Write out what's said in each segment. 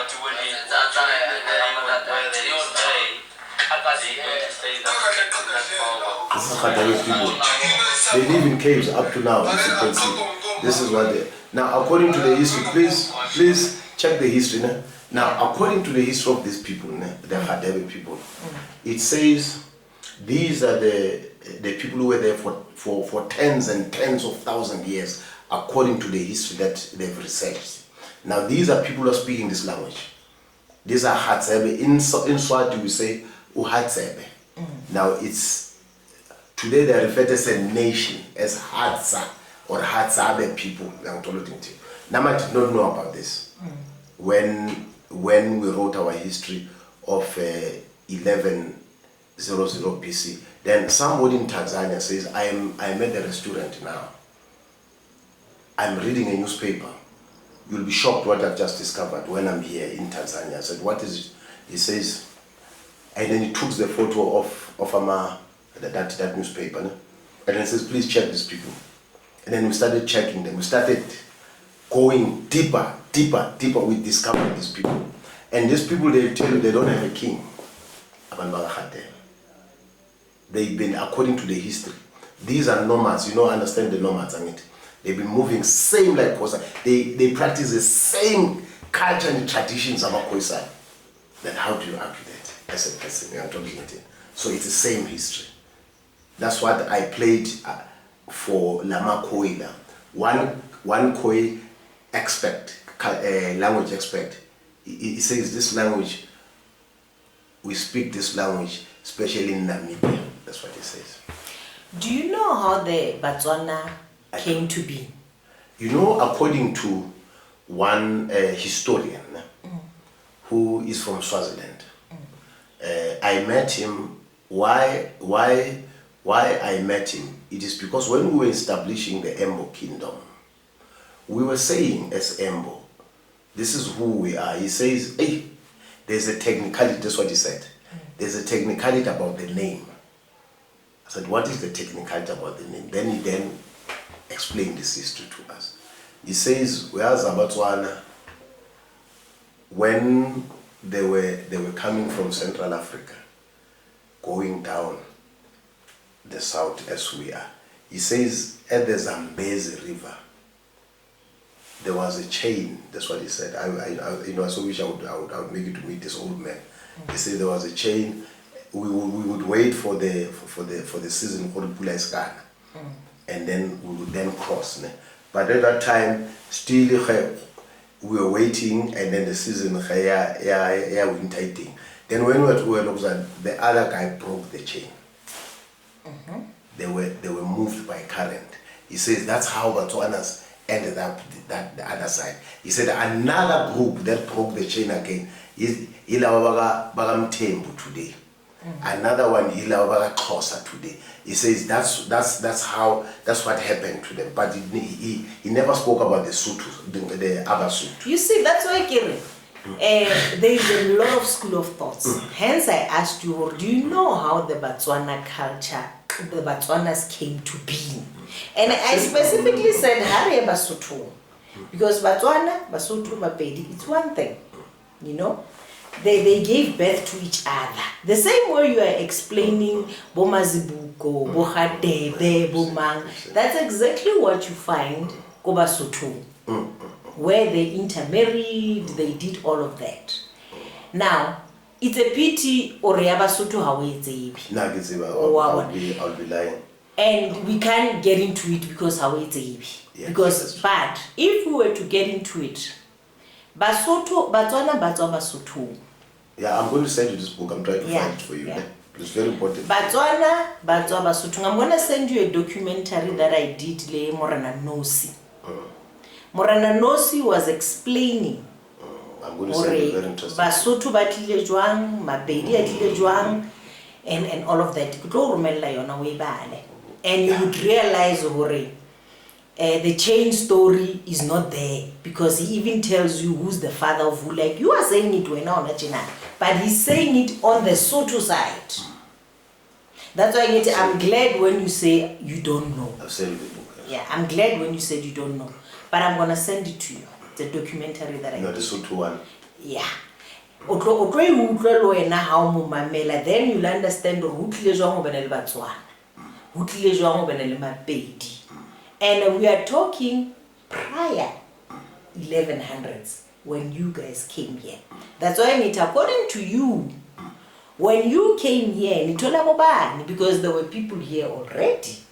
This is Radebe people. They live in caves up to now, as you can see. This is what they... Now, according to the history, please check the history. Now, according to the history of these people, the Radebe people, it says these are the people who were there for tens and tens of thousands of years, according to the history that they've researched. Now, these are people who are speaking this language. These are Hadza. In Swati, we say Uhadza. Now, it's today they are referred as a nation, as Hadza or Hadza people. Now, I did not know about this when we wrote our history of 1100 BC. Then somebody in Tanzania says, I'm at the restaurant now. I'm reading a newspaper. You'll be shocked what I've just discovered when I'm here in Tanzania. I said, what is it? He says, and then he took the photo of that newspaper. And then he says, please check these people. And then we started checking them. We started going deeper. We discovered these people. And these people, they tell you they don't have a king. They've been, according to the history, these are nomads. You know, understand the nomads, I mean. They've been moving same like Khoisan. They practice the same culture and traditions about Khoisan. Then how do you argue that as a person? I'm talking it. So it's the same history. That's what I played for Lama Khoila. One Khoi expert, language expert. He says this language, we speak this language, especially in Namibia. That's what he says. Do you know how the Botswana came to be? You know, according to one historian who is from Swaziland, I met him. Why I met him? It is because when we were establishing the Embo kingdom, we were saying as Embo, this is who we are. He says, hey, there's a technicality. That's what he said. There's a technicality about the name. I said, what is the technicality about the name? Then he explained this history to us. He says, whereas Botswana, when they were coming from Central Africa, going down the south as we are, he says at the Zambezi River, there was a chain. That's what he said. I so wish I would make it to meet this old man. He said there was a chain. We would wait for the season for the Pula Iskana. And then we would then cross. But at that time, still we were waiting, and then the season winter eating. Then when we were looking, the other guy broke the chain. They were moved by current. He says that's how Botswanas ended up the other side. He said another group that broke the chain again is Ilawaga Bagamtembu today. Another one Ilawaga Khoisan today. He says that's what happened to them. But he never spoke about the Sotho, the other Sotho. You see, that's why Kiri, there is a lot of school of thoughts. Hence I asked you, do you know how the Botswana culture, the Botswanas came to be? And I specifically said Radebe Basotho, because Botswana, Basotho, Bapedi, it's one thing, you know. They gave birth to each other. The same way you are explaining Bomazibuko, Bohadebe, Bomang, that's exactly what you find Ko Basotho, where they intermarried, they did all of that. Now, it's a pity or Basotho how it's I'll be lying. And we can't get into it because how it's but if we were to get into it, Basotho, Botswana, Basotho. Yeah, I'm going to send you this book. I'm trying to find it for you. Yeah. It's very important. Botswana, Basotho. I'm going to send you a documentary that I did, Morana Nosi. Morana Nosi was explaining. I'm going to send you very interesting. Basotho batlile jwang, Mapedi atlile jwang, and all of that. You don't remember yona way bale. And you would realize the chain story is not there, because he even tells you who's the father of who. Like you are saying it when on but he's saying it on the Sotho side. That's why I'm glad when you say you don't know. I've sent the book. Yeah, I'm glad when you said you don't know. But I'm gonna send it to you. The documentary that I did. The Sotho one. Yeah. O tlo e utlwa le wena ha o mo mamela, then you'll understand ho tlile jwang ho bana le Batswana. Ho tlile jwang ho bana le Mapedi. And we are talking prior 1100s when you guys came here. That's why it according to you, when you came here, nithola bobani, because there were people here already.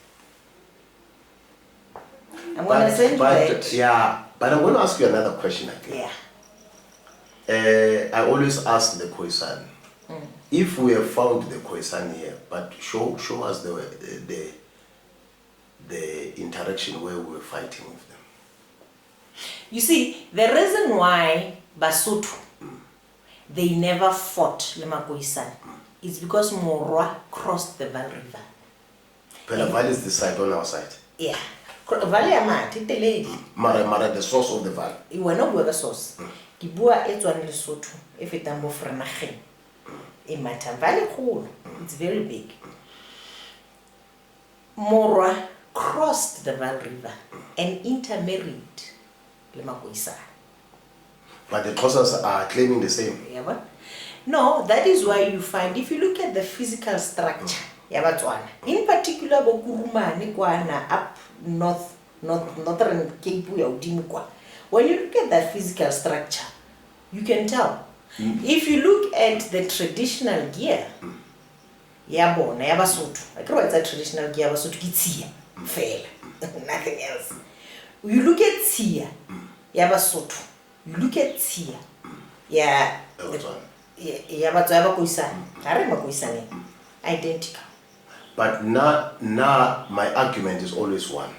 I'm going to send you that. Yeah, but I'm going to ask you another question again. Yeah. I always ask the Khoisan, if we have found the Khoisan here, but show us the interaction where we were fighting with them. You see, the reason why Basotho, they never fought le Khoisan, is because Morwa crossed the Val River. Pela Valley is the side on our side. Yeah. Valley Amati, the lady. Mara, the source of the valley. You were not the source. Kibua Etuan Lesotho, if it am of Renachin. It might have valley cool. It's very big. Morwa crossed the Val River and intermarried le Khoisan. But the Khoisans are claiming the same. Yeah, what? No, that is why you find, if you look at the physical structure, in particular, Bokurumani Kwana up northern Cape, when you look at that physical structure, you can tell. If you look at the traditional gear, Basotho, I know it's a traditional gear, Basotho Kitsia, fail, nothing else. You look at Tia, Basotho, you look at Tia, identical. But now my argument is always one.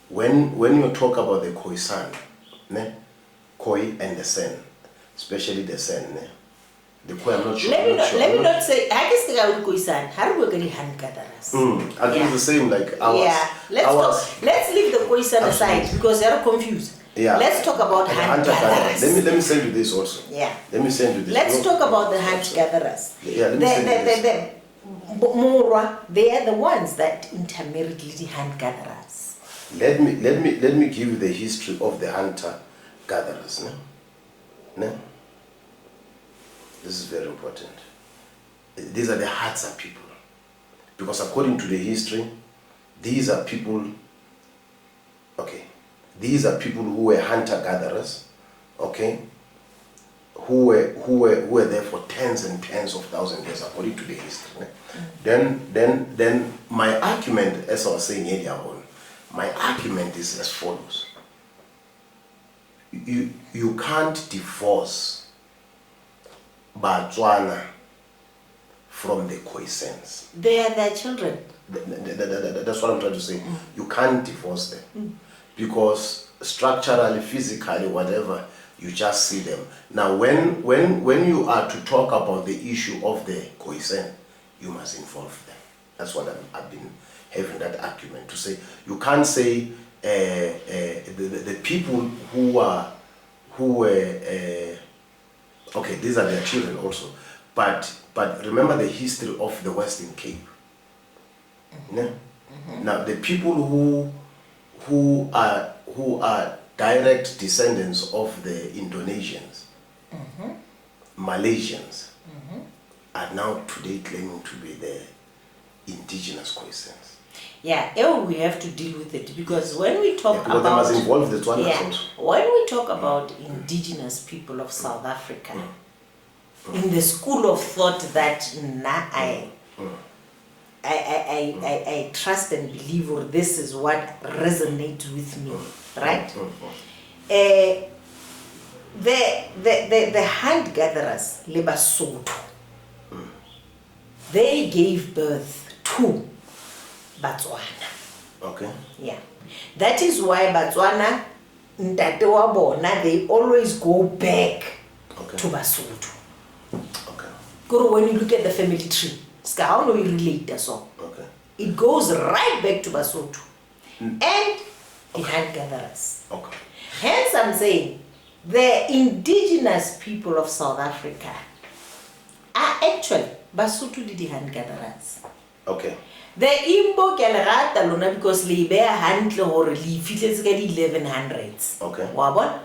When you talk about the Khoisan, Khoi and the Sen, especially the Sen, the Khoi, I'm not sure. Let me not say, I guess the Khoisan, how do we get hand gatherers? I think it's the same, like ours. Yeah, let's leave the Khoisan aside because they're confused. Yeah. Let's talk about hand gatherers. Let me send you this also. Yeah. Let me send you this. Let's talk about the hand gatherers. Yeah, let me send you this. Morwa, they are the ones that intermarried with the hand gatherers. Let me give you the history of the hunter gatherers. No? This is very important. These are the Hadza people. Because according to the history, these are people who were hunter gatherers, okay? Who were there for tens and tens of thousands of years according to the history. Then my argument, as I was saying earlier on, my argument is as follows. You can't divorce Botswana from the Khoisans. They are their children. That's what I'm trying to say. You can't divorce them. Because structurally, physically, whatever, you just see them. Now, when you are to talk about the issue of the Khoisan, you must involve them. That's what I've been having that argument to say. You can't say the people who were okay, these are their children also, but remember the history of the Western Cape. Now, the people who are direct descendants of the Indonesians, Malaysians, are now today claiming to be the indigenous Khoisans. Yeah, we have to deal with it because when we talk because about they must involve the Tswana also. When we talk about indigenous people of South Africa, in the school of thought that I trust and believe, or this is what resonates with me, right? The hand gatherers, le Basotho, they gave birth to Botswana. Okay. Yeah. That is why Botswana, ntate wa bona, they always go back to Basotho. Okay. Because when you look at the family tree, how do you relate that song? Okay. It goes right back to Basotho and the hand gatherers. Okay. Hence, I'm saying the indigenous people of South Africa are actually Basotho the hand gatherers. Okay. The Imbo Galerata because they bear handle or leaf, it's 1100s. Okay. Wabon.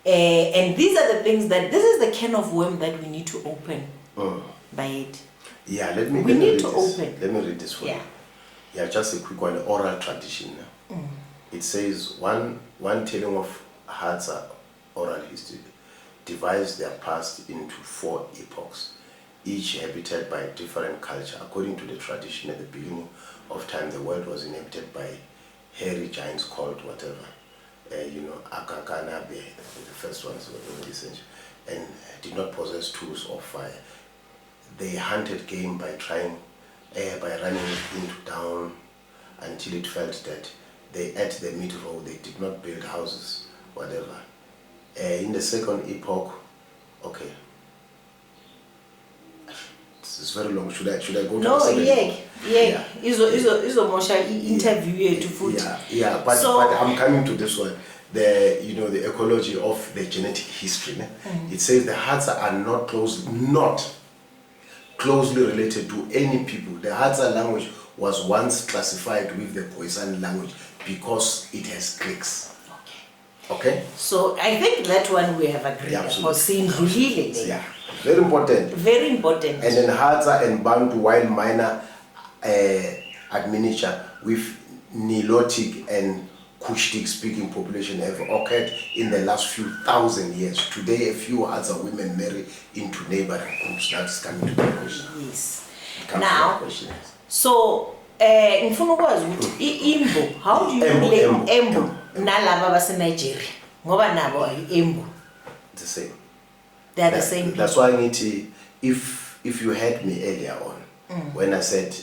And these are the things this is the can of worm that we need to open by it. Yeah, let me need to read this. open. Let me read this for you. Yeah, just a quick one. Oral tradition. It says one telling of Hadza oral history divides their past into 4 epochs, each habited by a different culture. According to the tradition, at the beginning of time, the world was inhabited by hairy giants called whatever, Akakanabe, the first ones were essential, and did not possess tools or fire. They hunted game by running it into down until it felt that they ate the meat raw. They did not build houses, whatever. In the second epoch, okay, it's very long. Should I go to the second epoch? Yeah. Izo interview to food. Yeah, but I'm coming to this one. The ecology of the genetic history. It says the Hadza are not closely related to any people. The Hadza language was once classified with the Khoisan language because it has Greeks. Okay? So I think that one we have agreed. Absolutely. Yeah, very important. Very important. And then Hadza and Bantu, while minor admixture with Nilotic and Cushitic speaking population have occurred in the last few thousand years. Today, a few Hadza women marry into neighboring groups. That's coming to the question. Yes. Now, so, ngifuna ukwazi ukuthi imbo, how do you relate embo nalaba base Nigeria? Ngoba nabo embo. The same. They are the same people. That's why I need to, if you heard me earlier on, when I said